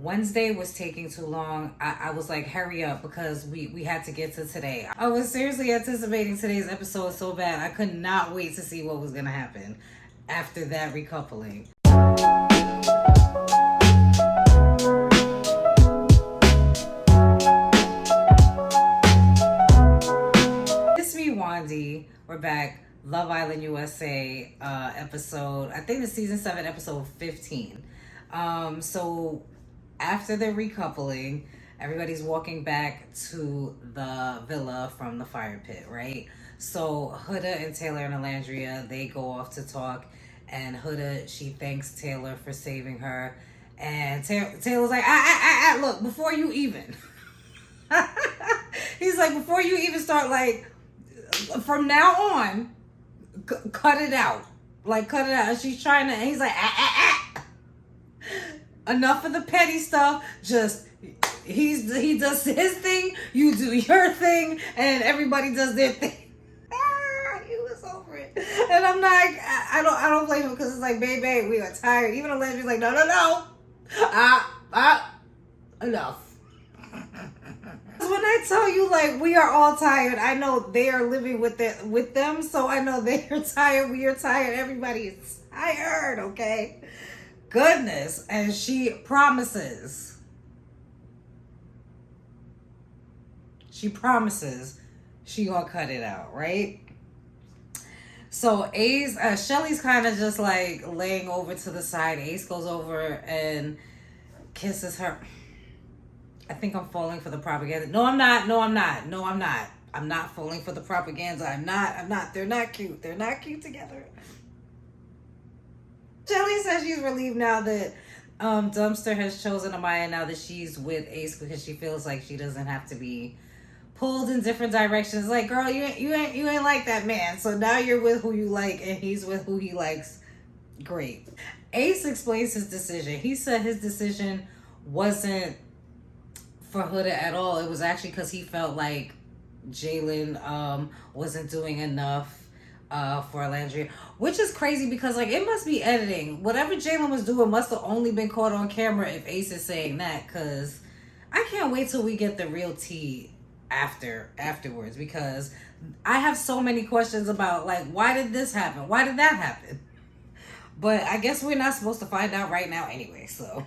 Wednesday was taking too long. I was like, hurry up, because we had to get to today. I was seriously anticipating today's episode so bad. I could not wait to see what was going to happen after that recoupling. It's me, Wandy. We're back. Love Island USA episode, I think it's season 7, episode 15. So after the recoupling, everybody's walking back to the villa from the fire pit, right? So Huda and Taylor and Alandria, they go off to talk, and Huda, she thanks Taylor for saving her, and Taylor's like, look, before you even he's like, before you even start, like, from now on, cut it out. Like, cut it out. And she's trying to, and he's like, enough of the petty stuff. Just, he does his thing, you do your thing, and everybody does their thing. He was over it. And I'm like, I don't blame him, because it's like, babe, we are tired. Even Alandria's like, no. Enough. When I tell you, like, we are all tired, I know they are living with them, so I know they are tired, we are tired, everybody is tired, okay? Goodness. And she promises she gonna cut it out, right? So Shelly's kind of just like laying over to the side. Ace goes over and kisses her. I think I'm falling for the propaganda. No, I'm not. I'm not falling for the propaganda. I'm not. They're not cute. They're not cute together. Shelly says she's relieved now that Dumpster has chosen Amaya, now that she's with Ace, because she feels like she doesn't have to be pulled in different directions. Like, girl, you ain't like that man. So now you're with who you like, and he's with who he likes. Great. Ace explains his decision. He said his decision wasn't for Huda at all. It was actually because he felt like Jalen wasn't doing enough for Alandria, which is crazy, because like, it must be editing. Whatever Jalen was doing must have only been caught on camera if Ace is saying that, because I can't wait till we get the real tea afterwards, because I have so many questions about, like, why did this happen? Why did that happen? But I guess we're not supposed to find out right now anyway, so.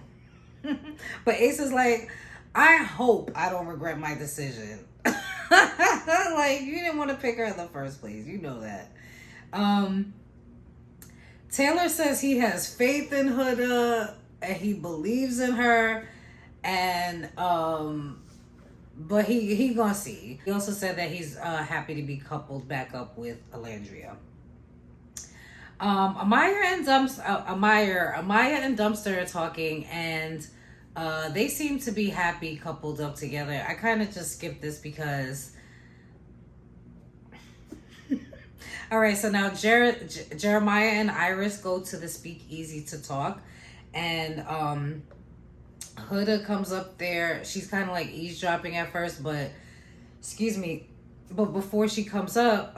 But Ace is like, I hope I don't regret my decision. Like, you didn't want to pick her in the first place. You know that. Taylor says he has faith in Huda and he believes in her, and but he gonna see. He also said that he's happy to be coupled back up with Alandria. Amaya and Dumpster are talking, and they seem to be happy coupled up together. I kind of just skipped this because all right, so now Jeremiah and Iris go to the speakeasy to talk, and Huda comes up there. She's kind of like eavesdropping at first, but before she comes up,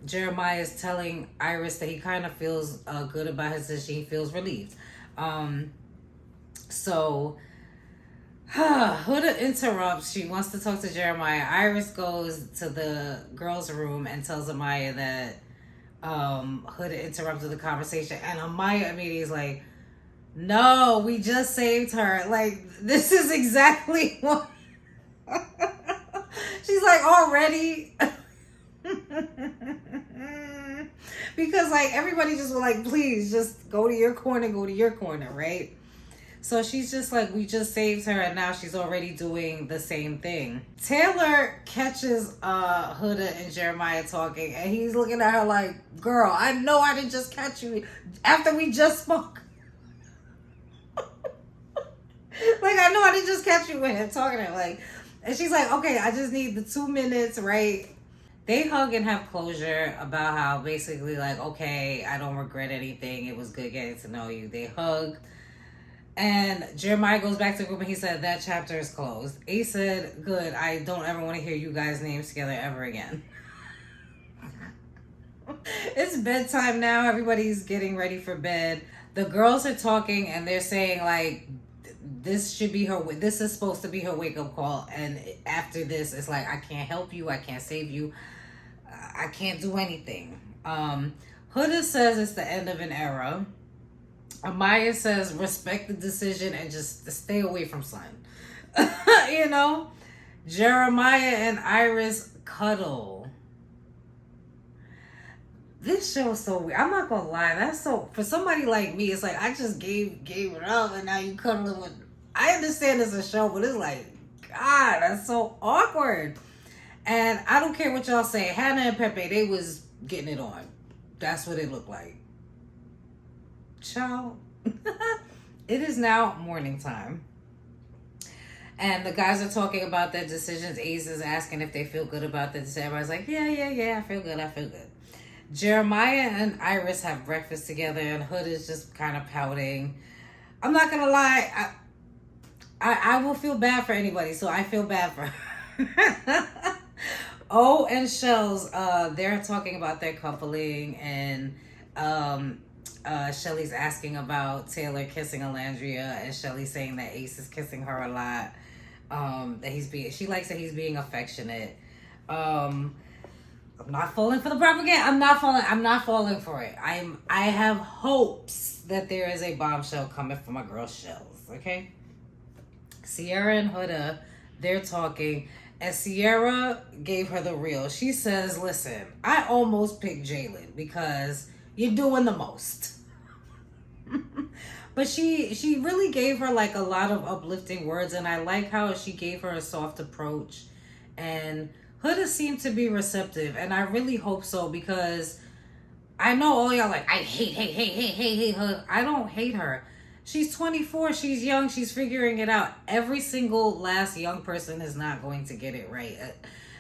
Jeremiah is telling Iris that he kind of feels good about his decision. He feels relieved. So Huda interrupts. She wants to talk to Jeremiah. Iris goes to the girls' room and tells Amaya that Huda interrupted the conversation, and Amaya immediately is like, no, we just saved her. Like, this is exactly what she's like, already. Because like, everybody just was like, please just go to your corner, right? So she's just like, we just saved her, and now she's already doing the same thing. Taylor catches Huda and Jeremiah talking, and he's looking at her like, girl, I know I didn't just catch you after we just spoke. Like, I know I didn't just catch you when I'm talking to her. Like, and she's like, okay, I just need the 2 minutes, right? They hug and have closure about how basically like, okay, I don't regret anything. It was good getting to know you. They hug. And Jeremiah goes back to the group and he said, that chapter is closed. Ace said, good, I don't ever want to hear you guys' names together ever again. It's bedtime now. Everybody's getting ready for bed. The girls are talking and they're saying like, this should be her. This is supposed to be her wake up call. And after this, it's like, I can't help you. I can't save you. I can't do anything. Huda says it's the end of an era. Amaya says respect the decision and just stay away from Sun. You know? Jeremiah and Iris cuddle. This show is so weird. I'm not gonna lie. That's so, for somebody like me, it's like I just gave it up and now you cuddling with. I understand it's a show, but it's like, God, that's so awkward. And I don't care what y'all say. Hannah and Pepe, they was getting it on. That's what it looked like. Ciao. It is now morning time. And the guys are talking about their decisions. Ace is asking if they feel good about this. Everybody's like, yeah, I feel good. Jeremiah and Iris have breakfast together, and Hood is just kind of pouting. I'm not gonna lie, I will feel bad for anybody, so I feel bad for her. Oh, and Shells, they're talking about their coupling, and Shelly's asking about Taylor kissing Alandria, and Shelly saying that Ace is kissing her a lot. She likes that he's being affectionate. I'm not falling for the propaganda. I'm not falling for it. I have hopes that there is a bombshell coming for my girl Shells. Okay. Sierra and Huda, they're talking, and Sierra gave her the real. She says, "Listen, I almost picked Jalen because you're doing the most." But she really gave her like a lot of uplifting words, and I like how she gave her a soft approach, and Huda seemed to be receptive, and I really hope so, because I know all y'all like, I hate her. I don't hate her. She's 24. She's young. She's figuring it out. Every single last young person is not going to get it right.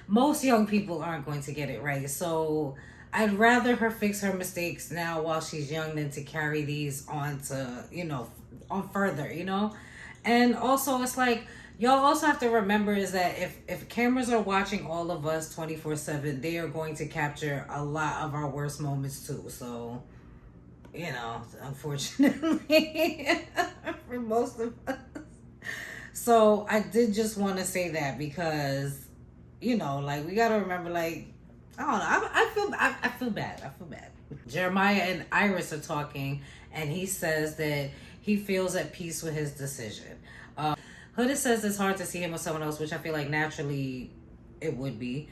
Most young people aren't going to get it right. So I'd rather her fix her mistakes now while she's young than to carry these on to, on further, And also, it's like, y'all also have to remember is that if cameras are watching all of us 24/7, they are going to capture a lot of our worst moments too. So, unfortunately, for most of us. So I did just want to say that because, we got to remember, I don't know. I feel bad. Jeremiah and Iris are talking, and he says that he feels at peace with his decision. Huda says it's hard to see him with someone else, which I feel like naturally it would be.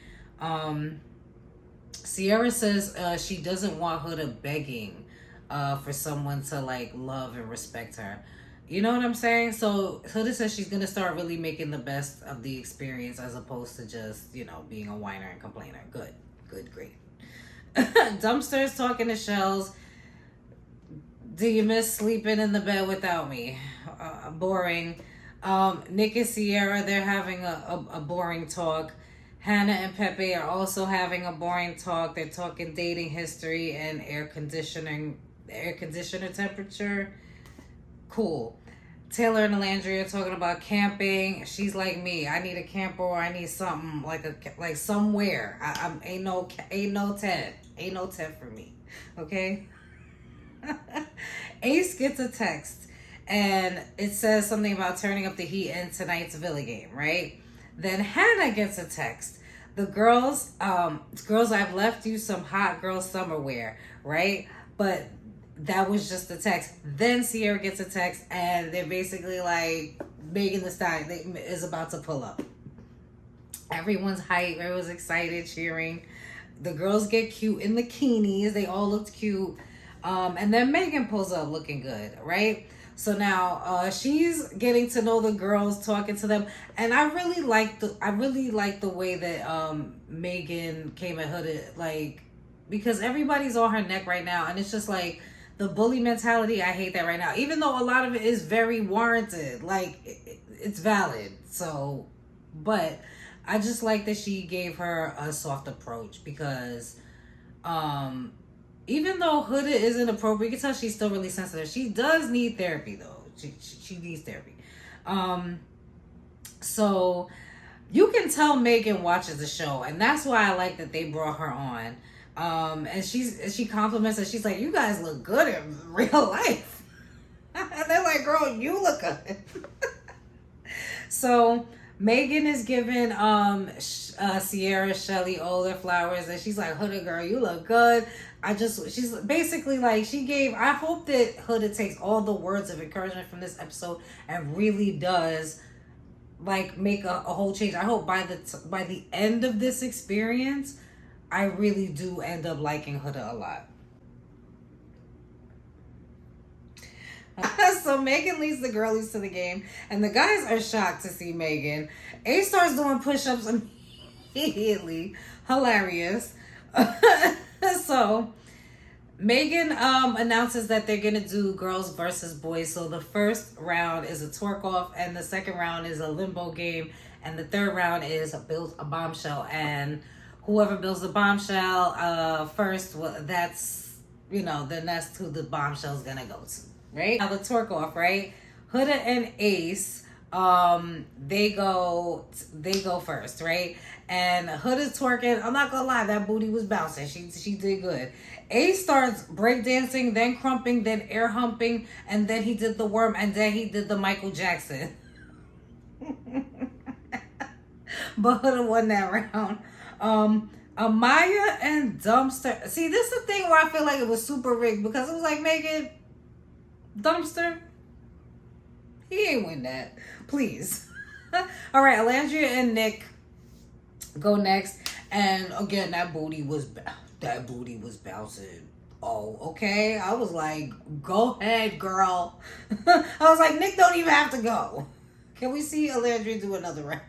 Sierra says she doesn't want Huda begging for someone to love and respect her. You know what I'm saying? So Huda says she's going to start really making the best of the experience as opposed to just, being a whiner and complainer. Good, great. Dumpster is talking to Shells. Do you miss sleeping in the bed without me? Boring. Nick and Sierra, they're having a boring talk. Hannah and Pepe are also having a boring talk. They're talking dating history and air conditioner temperature. Cool. Taylor and Alandria are talking about camping. She's like me. I need a camper, or I need something like somewhere. Ain't no tent for me. Okay. Ace gets a text, and it says something about turning up the heat in tonight's Villa game, right? Then Hannah gets a text. The girls, I've left you some hot girl summer wear, right? But that was just a text. Then Sierra gets a text, and they're basically like, Megan Thee Stallion is about to pull up. Everyone's hyped. Everyone's excited, cheering. The girls get cute in bikinis. They all looked cute. And then Megan pulls up looking good, right? So now she's getting to know the girls, talking to them, and I really like the way that Megan came at Hood, because everybody's on her neck right now, and it's just like the bully mentality. I hate that right now, even though a lot of it is very warranted, it's valid. So, but I just like that she gave her a soft approach, because even though Huda isn't appropriate, you can tell she's still really sensitive. She does need therapy, though. She needs therapy. So you can tell Megan watches the show, and that's why I like that they brought her on. And she compliments her. She's like, "You guys look good in real life." And they're like, girl, you look good. So Megan is giving Sierra Shelley all their flowers, and she's like, Huda girl, you look good. She's basically like, I hope that Huda takes all the words of encouragement from this episode and really does like make a whole change. I hope by the end of this experience, I really do end up liking Huda a lot. So Megan leads the girlies to the game, and the guys are shocked to see Megan. Ace starts doing push-ups immediately. Hilarious. So Megan announces that they're gonna do girls versus boys. So the first round is a twerk off, and the second round is a limbo game, and the third round is build a bombshell. And whoever builds the bombshell first, well, then that's who the bombshell's gonna go to. Right? Now the twerk off, right? Huda and Ace, they go first, right? And Huda's twerking. I'm not gonna lie, that booty was bouncing. She did good. Ace starts breakdancing, then crumping, then air humping, and then he did the worm, and then he did the Michael Jackson. But Huda won that round. Amaya and Dumpster. See, this is the thing where I feel like it was super rigged, because it was like, Megan, Dumpster, he ain't win that. Please. All right, Alandria and Nick go next. And again, that booty was bouncing. Oh, okay. I was like, go ahead, girl. I was like, Nick don't even have to go. Can we see Alandria do another round?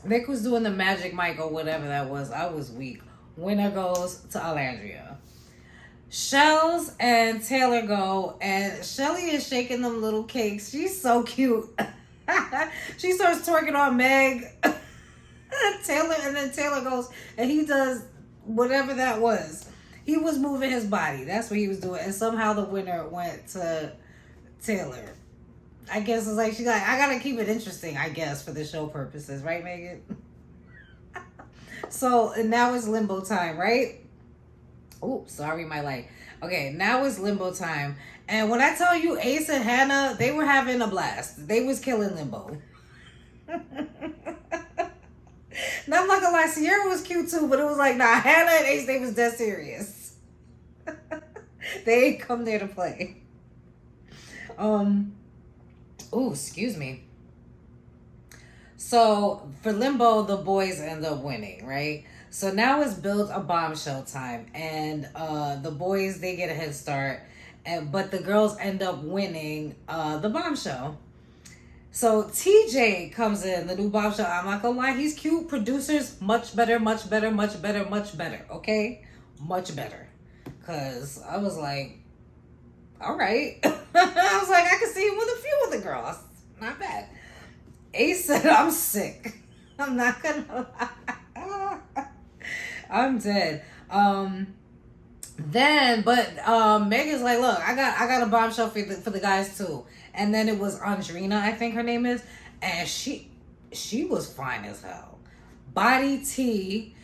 Nick was doing the Magic Mike or whatever that was. I was weak. Winner goes to Alandria. Shells and Taylor go, and Shelly is shaking them little cakes. She's so cute. She starts twerking on Meg. Taylor goes, and he does whatever that was. He was moving his body. That's what he was doing. And somehow the winner went to Taylor. I guess it's like, she's like, I gotta keep it interesting, I guess, for the show purposes. Right, Megan? So, and now it's limbo time, right? Oh, sorry, my light. Okay, now it's limbo time. And when I tell you Ace and Hannah, they were having a blast. They was killing limbo. Now, I'm not gonna lie, Sierra was cute too, but it was like, nah, Hannah and Ace, they was dead serious. They ain't come there to play. Oh, excuse me. So, for limbo, the boys end up winning, right? So now it's build a bombshell time, and the boys, they get a head start, but the girls end up winning the bombshell. So TJ comes in, the new bombshell. I'm not gonna lie, he's cute. Producers, much better, much better, much better, much better. Okay, much better. Cause I was like, all right. I was like, I could see him with a few of the girls. Not bad. Ace said, I'm sick. I'm not gonna lie. I'm dead. Megan's like, look, I got a bombshell for the guys too. And then it was Andrina, I think her name is, and she was fine as hell, body T,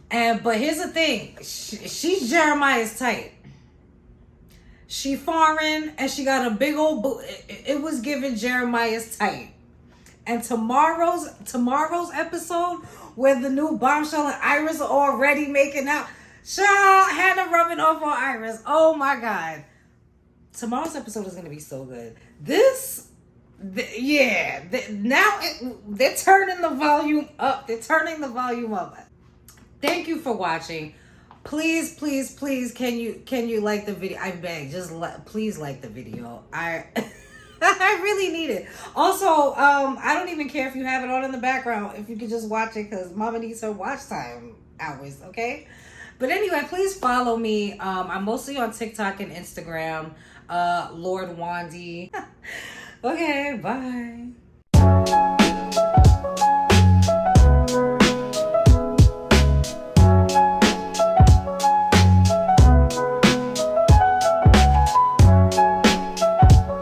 but here's the thing, she's Jeremiah's type. She foreign and she got a big old it was giving Jeremiah's type. And tomorrow's episode, where the new Bombshell and Iris are already making out. Child, Hannah rubbing off on Iris. Oh my God. Tomorrow's episode is going to be so good. They're turning the volume up. They're turning the volume up. Thank you for watching. Please, please, please, can you like the video? I beg, please like the video. I really need it. Also, I don't even care if you have it on in the background. If you could just watch it, because Mama needs her watch time hours, okay? But anyway, please follow me. I'm mostly on TikTok and Instagram. Lord Wandy. Okay, bye.